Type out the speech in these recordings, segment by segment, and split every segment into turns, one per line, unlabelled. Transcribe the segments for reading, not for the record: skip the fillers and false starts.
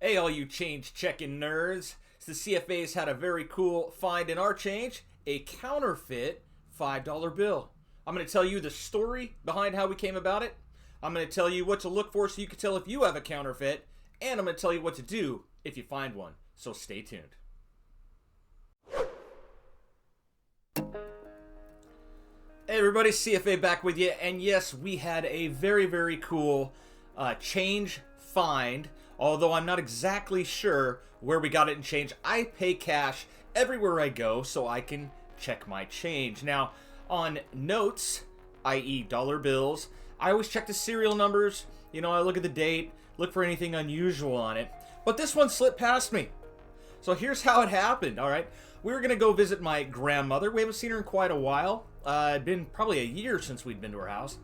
Hey, all you change checking nerds. The CFA's had a very cool find in our change, a counterfeit $5 bill. I'm going to tell you the story behind how we came about it. I'm going to tell you what to look for so you can tell if you have a counterfeit. And I'm going to tell you what to do if you find one. So stay tuned. Hey everybody, CFA back with you. And yes, we had a very, very cool change find. Although I'm not exactly sure where we got it in change. I pay cash everywhere I go so I can check my change. Now, on notes, i.e. dollar bills, I always check the serial numbers. You know, I look at the date, look for anything unusual on it. But this one slipped past me. So here's how it happened, all right? We were going to go visit my grandmother. We haven't seen her in quite a while. It'd been probably a year since we'd been to her house.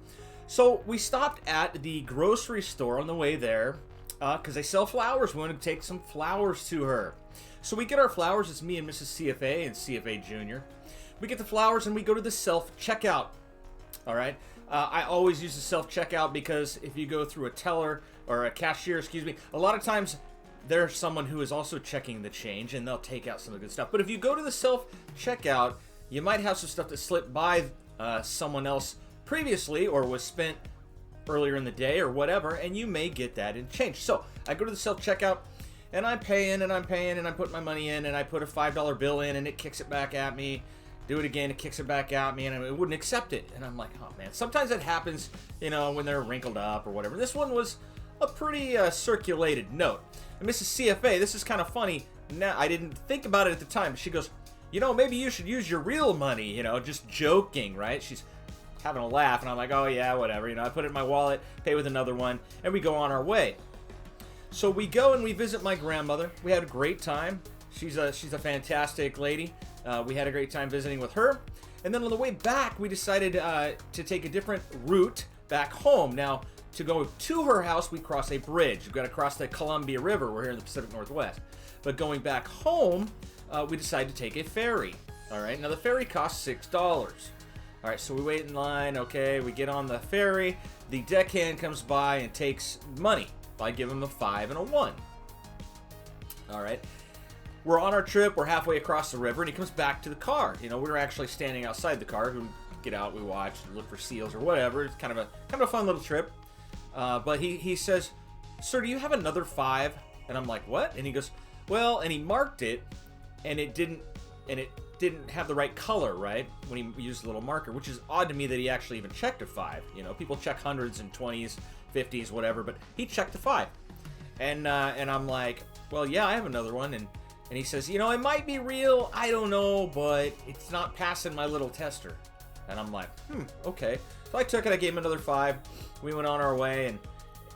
So we stopped at the grocery store on the way there. Because they sell flowers. We want to take some flowers to her. So we get our flowers. It's me and Mrs. CFA and CFA Jr. We get the flowers and we go to the self-checkout. All right. I always use the self-checkout because if you go through a teller or a cashier, excuse me, a lot of times there's someone who is also checking the change and they'll take out some of the good stuff. But if you go to the self-checkout, you might have some stuff that slipped by someone else previously or was spent earlier in the day or whatever, and you may get that in change. So I go to the self-checkout and I'm paying and I'm paying and I put my money in and I put a $5 bill in and it kicks it back at me. Do it again, it kicks it back at me, and it wouldn't accept it. And I'm like, oh man, sometimes it happens, you know, when they're wrinkled up or whatever. This one was a pretty circulated note. And Mrs. CFA, this is kind of funny. Now, I didn't think about it at the time. She goes, you know, maybe you should use your real money, you know, just joking, right? She's having a laugh, and I'm like, oh yeah, whatever, you know. I put it in my wallet, pay with another one, and we go on our way. So we go and we visit my grandmother. We had a great time. She's a fantastic lady. We had a great time visiting with her. And then on the way back, we decided to take a different route back home. Now, to go to her house, we cross a bridge. We've got to cross the Columbia River. We're here in the Pacific Northwest. But going back home, we decided to take a ferry. All right, now the ferry costs $6. All right, so we wait in line. Okay, we get on the ferry. The deckhand comes by and takes money. I give him a 5 and a 1. All right, we're on our trip. We're halfway across the river, and he comes back to the car. You know, we were actually standing outside the car. We get out, we watch, look for seals or whatever. It's kind of a fun little trip. But he says, "Sir, do you have another 5?" And I'm like, "What?" And he goes, "Well," and he marked it, and it didn't have the right color, right? When he used a little marker, which is odd to me that he actually even checked a 5. You know, people check hundreds and 20s, 50s, whatever, but he checked a 5. And I'm like, well, yeah, I have another one. And he says, you know, it might be real, I don't know, but it's not passing my little tester. And I'm like, okay. So I took it, I gave him another 5. We went on our way, and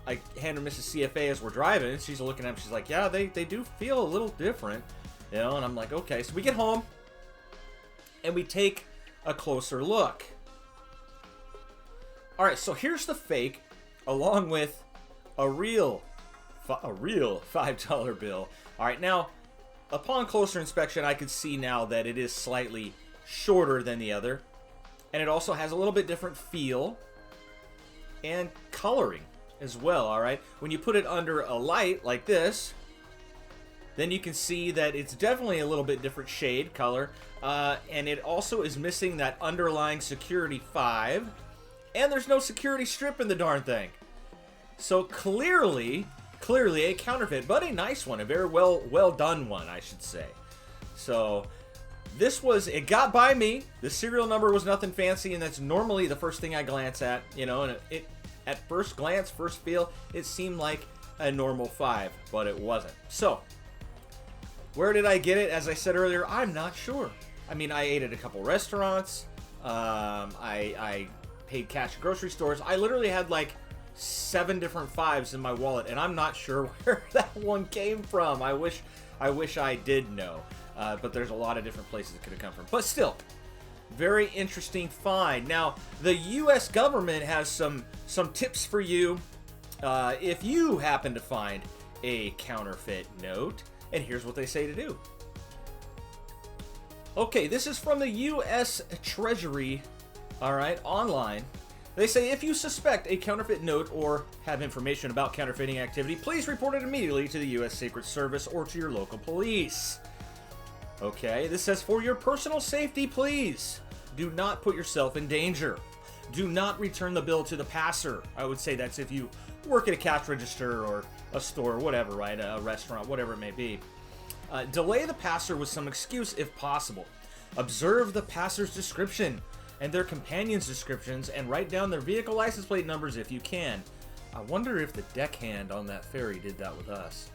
I handed Mrs. CFA as we're driving, and she's looking at him, she's like, yeah, they do feel a little different. You know, and I'm like, okay. So we get home, and we take a closer look. All right, so here's the fake, along with a real $5 bill. All right, now, upon closer inspection, I could see now that it is slightly shorter than the other, and it also has a little bit different feel and coloring as well. All right, when you put it under a light like this, then you can see that it's definitely a little bit different shade, color, and it also is missing that underlying security 5, and there's no security strip in the darn thing. So clearly a counterfeit, but a nice one, a very well done one, I should say. So it got by me. The serial number was nothing fancy, and that's normally the first thing I glance at, you know, and it at first glance, first feel, it seemed like a normal 5, but it wasn't. So where did I get it? As I said earlier, I'm not sure. I mean, I ate at a couple restaurants. I paid cash at grocery stores. I literally had like 7 different 5s in my wallet, and I'm not sure where that one came from. I wish I did know. But there's a lot of different places it could have come from. But still, very interesting find. Now, the U.S. government has some tips for you if you happen to find a counterfeit note. And here's what they say to do. Okay, this is from the U.S. Treasury, all right, online. They say if you suspect a counterfeit note or have information about counterfeiting activity, please report it immediately to the U.S. Secret Service or to your local police. Okay, this says for your personal safety, please do not put yourself in danger. Do not return the bill to the passer. I would say that's if you work at a cash register or a store or whatever, right? A restaurant, whatever it may be. Delay the passer with some excuse if possible. Observe the passer's description and their companions' descriptions and write down their vehicle license plate numbers if you can. I wonder if the deckhand on that ferry did that with us.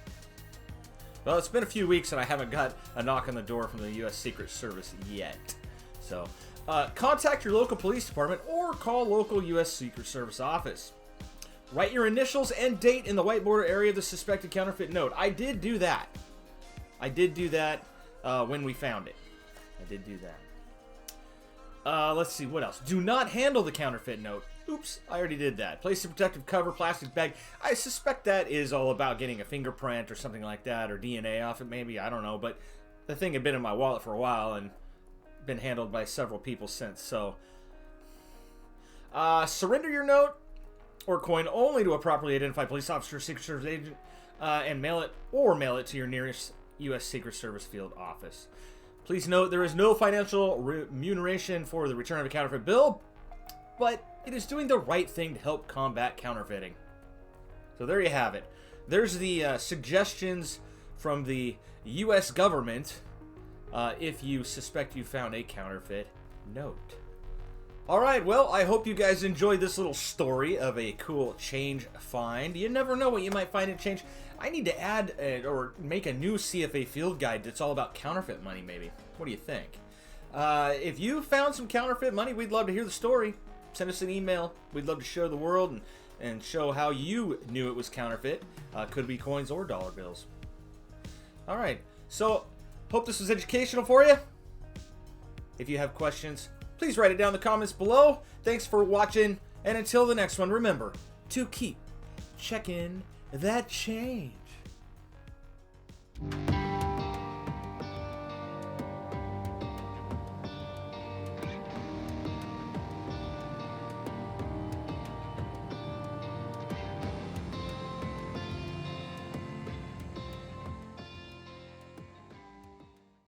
Well, it's been a few weeks and I haven't got a knock on the door from the U.S. Secret Service yet. So, contact your local police department or call local U.S. Secret Service office. Write your initials and date in the white border area of the suspected counterfeit note. I did do that. When we found it. I did do that. Let's see, what else? Do not handle the counterfeit note. Oops, I already did that. Place a protective cover, plastic bag. I suspect that is all about getting a fingerprint or something like that, or DNA off it maybe, I don't know. But the thing had been in my wallet for a while and been handled by several people since, so. Surrender your note or coin only to a properly identified police officer or Secret Service agent, and mail it to your nearest U.S. Secret Service field office. Please note there is no financial remuneration for the return of a counterfeit bill, but it is doing the right thing to help combat counterfeiting. So there you have it. There's the suggestions from the U.S. government if you suspect you found a counterfeit note. Alright, well, I hope you guys enjoyed this little story of a cool change find. You never know what you might find in change. I need to add or make a new CFA field guide that's all about counterfeit money, maybe. What do you think? If you found some counterfeit money, we'd love to hear the story. Send us an email. We'd love to show the world and show how you knew it was counterfeit. Could be coins or dollar bills. Alright, so hope this was educational for you. If you have questions, please write it down in the comments below. Thanks for watching, and until the next one, remember to keep checking that change.